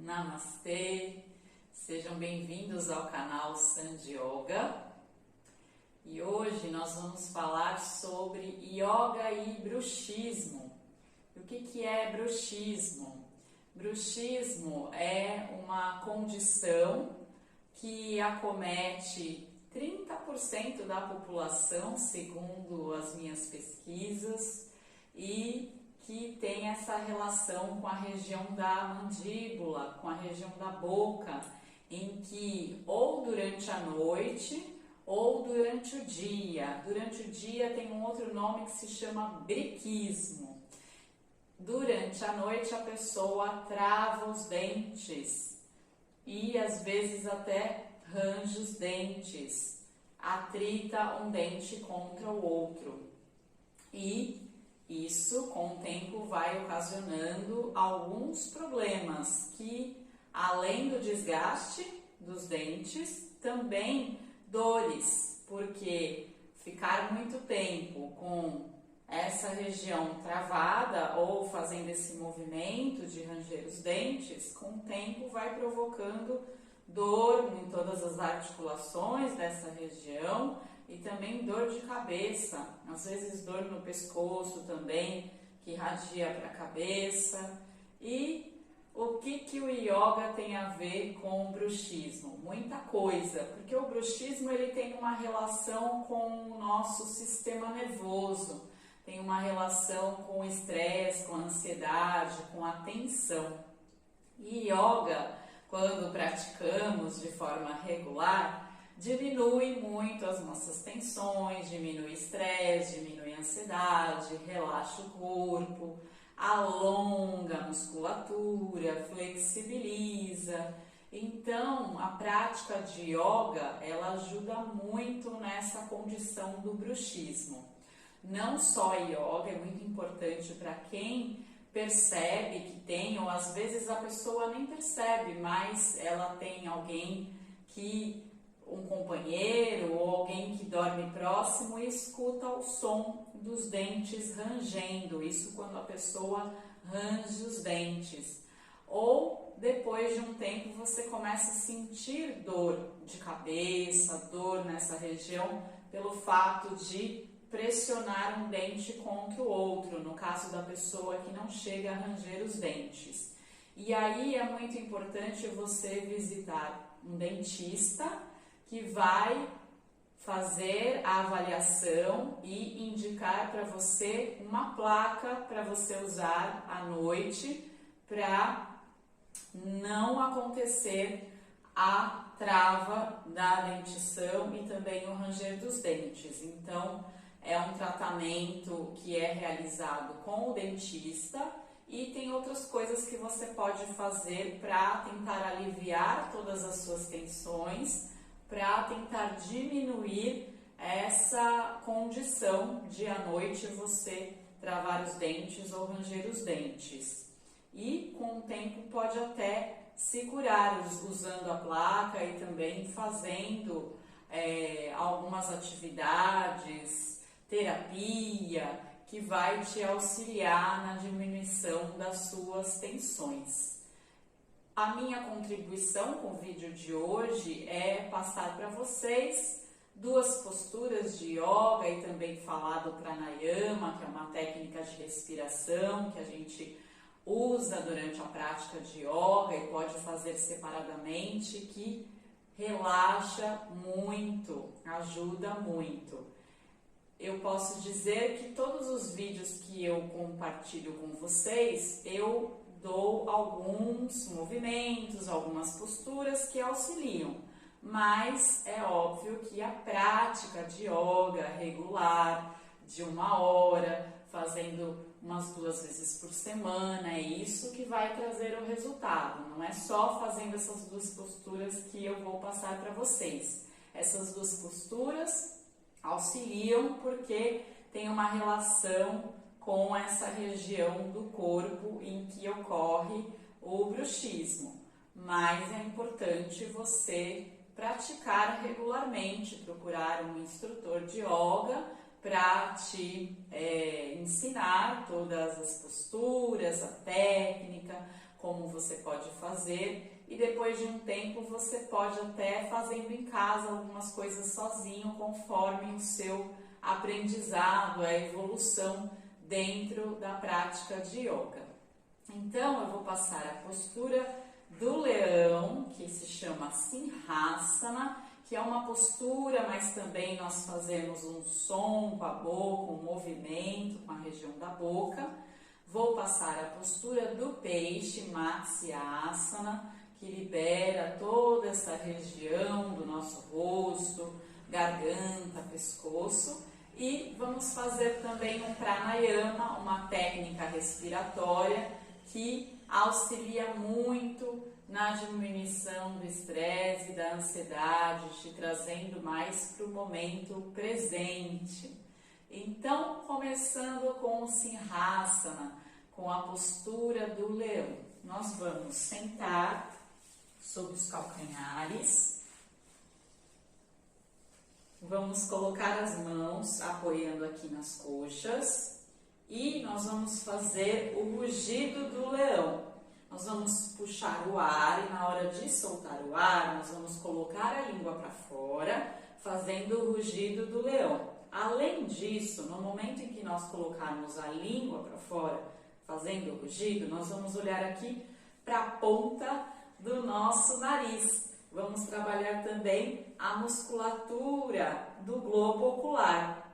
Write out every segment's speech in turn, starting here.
Namastê, sejam bem-vindos ao canal Sandy Yoga e hoje nós vamos falar sobre yoga e bruxismo. O que é bruxismo? Bruxismo é uma condição que acomete 30% da população, segundo as minhas pesquisas, e que tem essa relação com a região da mandíbula, com a região da boca, em que ou durante a noite ou durante o dia. Durante o dia tem um outro nome que se chama briquismo. Durante a noite a pessoa trava os dentes e às vezes até range os dentes, atrita um dente contra o outro. E isso, com o tempo, vai ocasionando alguns problemas que, além do desgaste dos dentes, também dores, porque ficar muito tempo com essa região travada ou fazendo esse movimento de ranger os dentes, com o tempo vai provocando dor em todas as articulações dessa região e também dor de cabeça, às vezes dor no pescoço também, que irradia para a cabeça. E o que o yoga tem a ver com o bruxismo? Muita coisa, porque o bruxismo ele tem uma relação com o nosso sistema nervoso, tem uma relação com o estresse, com a ansiedade, com a tensão. E yoga, quando praticamos de forma regular, diminui muito as nossas tensões, diminui o estresse, diminui a ansiedade, relaxa o corpo, alonga a musculatura, flexibiliza. Então, a prática de yoga, ela ajuda muito nessa condição do bruxismo. Não só yoga, é muito importante para quem percebe que tem, ou às vezes a pessoa nem percebe, mas ela tem alguém que um companheiro ou alguém que dorme próximo e escuta o som dos dentes rangendo, isso quando a pessoa range os dentes. Ou depois de um tempo você começa a sentir dor de cabeça, dor nessa região, pelo fato de pressionar um dente contra o outro, no caso da pessoa que não chega a ranger os dentes. E aí é muito importante você visitar um dentista que vai fazer a avaliação e indicar para você uma placa para você usar à noite para não acontecer a trava da dentição e também o ranger dos dentes. Então, é um tratamento que é realizado com o dentista e tem outras coisas que você pode fazer para tentar aliviar todas as suas tensões, para tentar diminuir essa condição de à noite você travar os dentes ou ranger os dentes. E com o tempo pode até se curar usando a placa e também fazendo algumas atividades, terapia, que vai te auxiliar na diminuição das suas tensões. A minha contribuição com o vídeo de hoje é passar para vocês duas posturas de yoga e também falar do pranayama, que é uma técnica de respiração que a gente usa durante a prática de yoga e pode fazer separadamente, que relaxa muito, ajuda muito. Eu posso dizer que todos os vídeos que eu compartilho com vocês, eu dou alguns movimentos, algumas posturas que auxiliam, mas é óbvio que a prática de yoga regular, de 1 hora, fazendo umas 2 vezes por semana, é isso que vai trazer o resultado. Não é só fazendo essas 2 posturas que eu vou passar para vocês. Essas 2 posturas auxiliam porque tem uma relação com essa região do corpo em que ocorre o bruxismo. Mas é importante você praticar regularmente, procurar um instrutor de yoga para te ensinar todas as posturas, a técnica, como você pode fazer, e depois de um tempo você pode até fazendo em casa algumas coisas sozinho, conforme o seu aprendizado, a evolução dentro da prática de yoga. Então eu vou passar a postura do leão, que se chama Sinhasana, que é uma postura, mas também nós fazemos um som com a boca, um movimento com a região da boca. Vou passar a postura do peixe, Matsyasana, que libera toda essa região do nosso rosto, garganta, pescoço. E vamos fazer também um pranayama, uma técnica respiratória que auxilia muito na diminuição do estresse e da ansiedade, te trazendo mais para o momento presente. Então, começando com o Sinhasana, com a postura do leão. Nós vamos sentar sobre os calcanhares. Vamos colocar as mãos apoiando aqui nas coxas e nós vamos fazer o rugido do leão. Nós vamos puxar o ar e na hora de soltar o ar, nós vamos colocar a língua para fora, fazendo o rugido do leão. Além disso, no momento em que nós colocarmos a língua para fora, fazendo o rugido, nós vamos olhar aqui para a ponta do nosso nariz. Vamos trabalhar também a musculatura do globo ocular.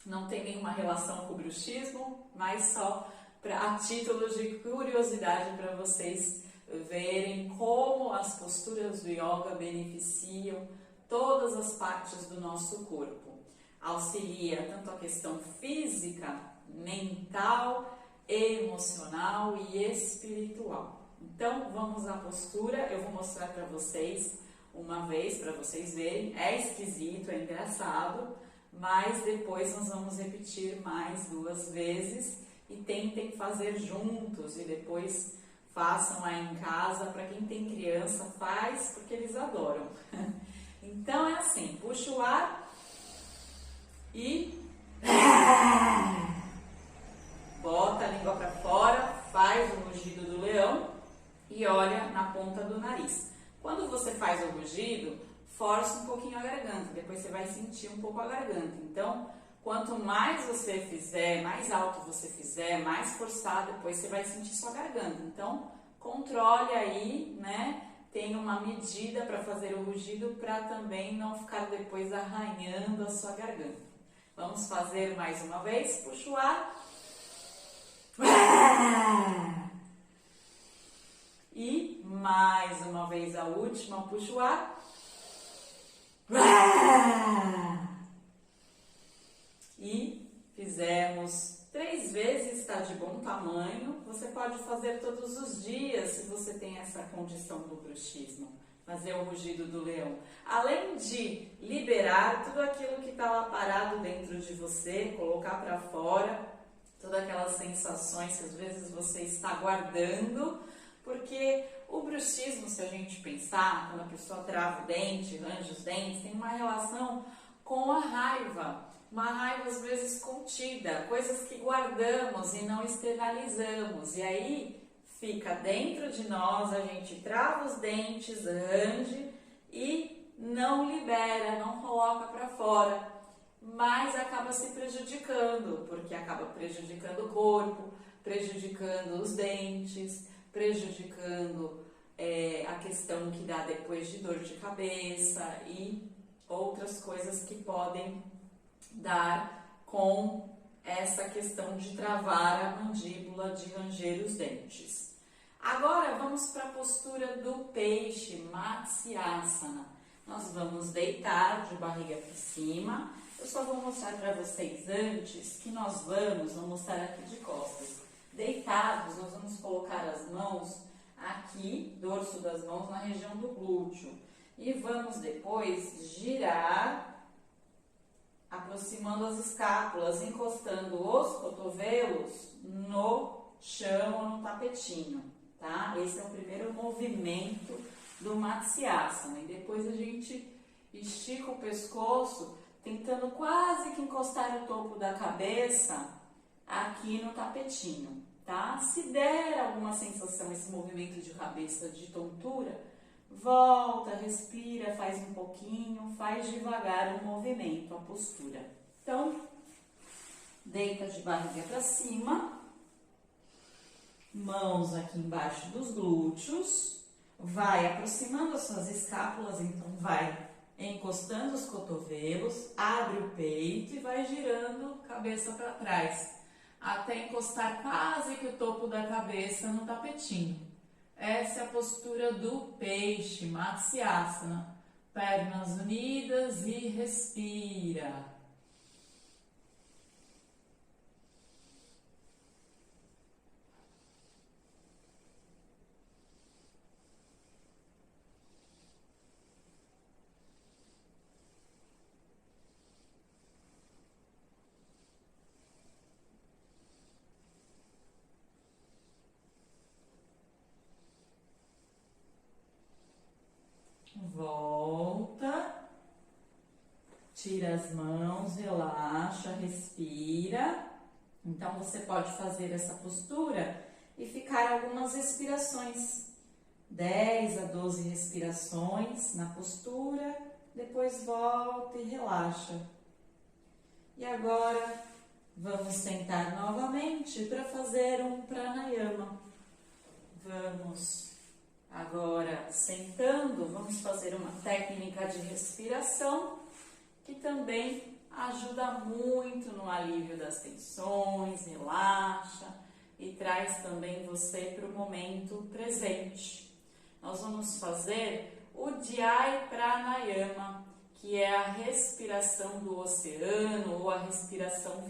Não tem nenhuma relação com o bruxismo, mas só a título de curiosidade para vocês verem como as posturas do yoga beneficiam todas as partes do nosso corpo. Auxilia tanto a questão física, mental, emocional e espiritual. Então, vamos à postura. Eu vou mostrar para vocês uma vez, para vocês verem. É esquisito, é engraçado, mas depois nós vamos repetir mais 2 vezes e tentem fazer juntos e depois façam aí em casa. Para quem tem criança, faz porque eles adoram. Então, é assim, puxa o ar e bota a língua para fora, faz o rugido do leão e olha na ponta do nariz. Quando você faz o rugido, força um pouquinho a garganta, depois você vai sentir um pouco a garganta. Então, quanto mais você fizer, mais alto você fizer, mais forçado, depois você vai sentir sua garganta. Então, controle aí, né? Tem uma medida para fazer o rugido para também não ficar depois arranhando a sua garganta. Vamos fazer mais uma vez, puxa o ar. E mais uma vez a última, puxa o ar. E fizemos 3 vezes, está de bom tamanho. Você pode fazer todos os dias se você tem essa condição do bruxismo. Fazer o rugido do leão. Além de liberar tudo aquilo que está lá parado dentro de você, colocar para fora todas aquelas sensações que às vezes você está guardando, porque o bruxismo, se a gente pensar, quando a pessoa trava o dente, range os dentes, tem uma relação com a raiva. Uma raiva às vezes contida, coisas que guardamos e não externalizamos. E aí fica dentro de nós, a gente trava os dentes, range e não libera, não coloca para fora. Mas acaba se prejudicando, porque acaba prejudicando o corpo, prejudicando os dentes, prejudicando a questão que dá depois de dor de cabeça e outras coisas que podem dar com essa questão de travar a mandíbula, de ranger os dentes. Agora vamos para a postura do peixe, Matsyasana. Nós vamos deitar de barriga para cima. Eu só vou mostrar para vocês antes que nós vamos, vou mostrar aqui de costas. Deitados, nós vamos colocar as mãos aqui, dorso das mãos, na região do glúteo. E vamos depois girar, aproximando as escápulas, encostando os cotovelos no chão ou no tapetinho, tá? Esse é o primeiro movimento do Matsyasana. E depois a gente estica o pescoço, tentando quase que encostar o topo da cabeça aqui no tapetinho, tá? Se der alguma sensação, esse movimento de cabeça de tontura, volta, respira, faz um pouquinho, faz devagar o movimento, a postura. Então, deita de barriga para cima, mãos aqui embaixo dos glúteos, vai aproximando as suas escápulas, então vai encostando os cotovelos, abre o peito e vai girando cabeça para trás, até encostar quase que o topo da cabeça no tapetinho. Essa é a postura do peixe, Matsyasana. Pernas unidas e respira. Volta, tira as mãos, relaxa, respira. Então, você pode fazer essa postura e ficar algumas respirações, 10 a 12 respirações na postura, depois volta e relaxa. E agora, vamos sentar novamente para fazer um pranayama. Vamos agora, sentando, vamos fazer uma técnica de respiração que também ajuda muito no alívio das tensões, relaxa e traz também você para o momento presente. Nós vamos fazer o Ujjayi Pranayama, que é a respiração do oceano ou a respiração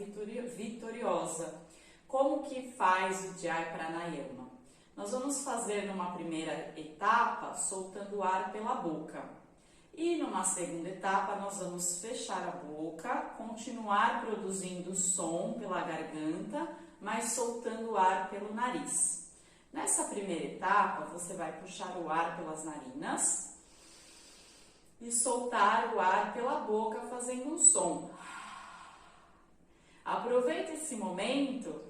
vitoriosa. Como que faz o Ujjayi Pranayama? Nós vamos fazer numa primeira etapa soltando o ar pela boca. E numa segunda etapa nós vamos fechar a boca, continuar produzindo som pela garganta, mas soltando o ar pelo nariz. Nessa primeira etapa você vai puxar o ar pelas narinas e soltar o ar pela boca fazendo um som. Aproveita esse momento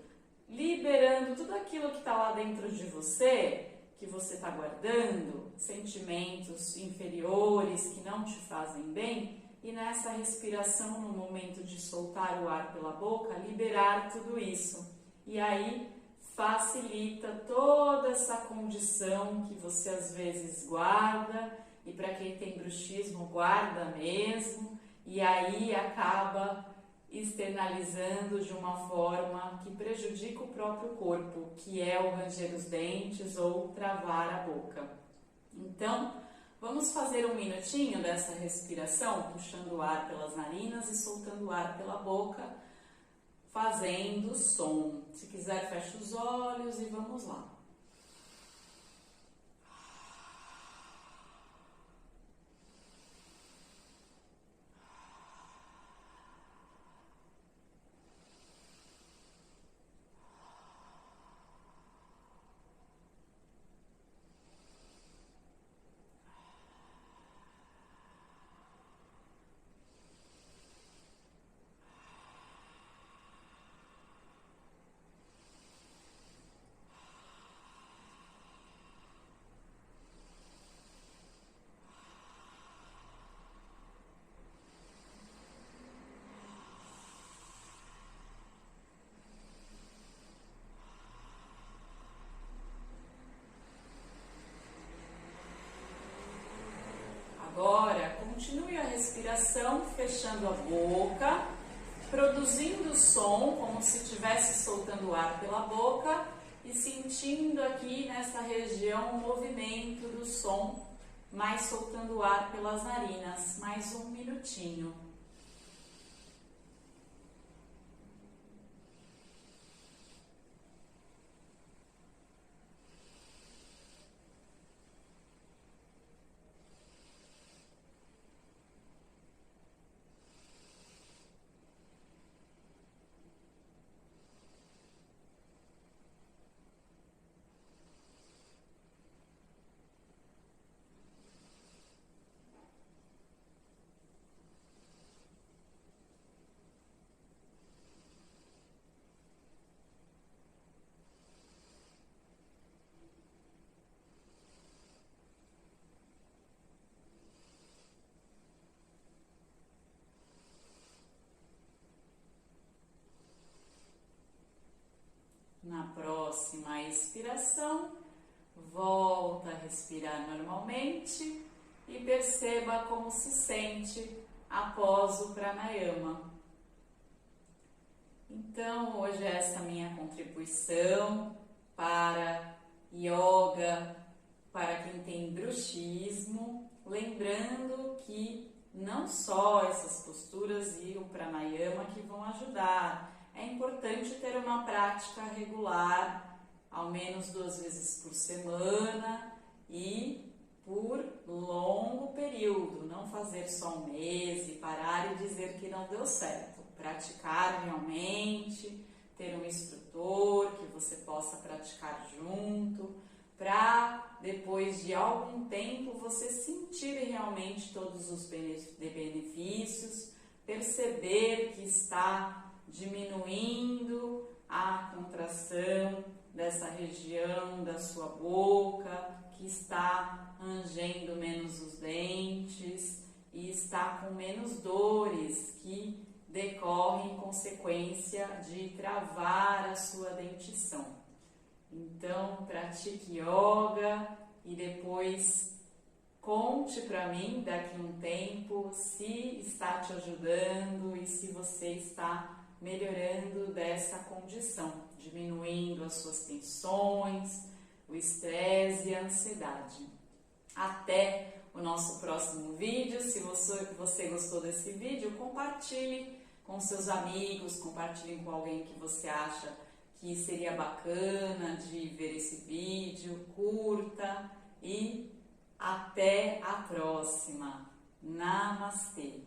liberando tudo aquilo que está lá dentro de você, que você está guardando, sentimentos inferiores que não te fazem bem, e nessa respiração, no momento de soltar o ar pela boca, liberar tudo isso. E aí facilita toda essa condição que você às vezes guarda, e para quem tem bruxismo guarda mesmo, e aí acaba externalizando de uma forma que prejudica o próprio corpo, que é o ranger os dentes ou travar a boca. Então, vamos fazer um minutinho dessa respiração, puxando o ar pelas narinas e soltando o ar pela boca, fazendo som. Se quiser, fecha os olhos e vamos lá. Agora, continue a respiração, fechando a boca, produzindo som, como se estivesse soltando o ar pela boca e sentindo aqui nessa região o movimento do som, mas soltando o ar pelas narinas. Mais um minutinho. próxima expiração, volta a respirar normalmente e perceba como se sente após o pranayama. Então, hoje essa é a minha contribuição para yoga, para quem tem bruxismo, lembrando que não só essas posturas e o pranayama que vão ajudar. É importante ter uma prática regular, ao menos 2 vezes por semana e por longo período. Não fazer só um mês e parar e dizer que não deu certo. Praticar realmente, ter um instrutor que você possa praticar junto, para depois de algum tempo você sentir realmente todos os benefícios, perceber que está diminuindo a contração dessa região da sua boca, que está rangendo menos os dentes e está com menos dores que decorrem em consequência de travar a sua dentição. Então, pratique yoga e depois conte para mim daqui a um tempo se está te ajudando e se você está melhorando dessa condição, diminuindo as suas tensões, o estresse e a ansiedade. Até o nosso próximo vídeo. Se você gostou desse vídeo, compartilhe com seus amigos, compartilhe com alguém que você acha que seria bacana de ver esse vídeo, curta e até a próxima. Namastê!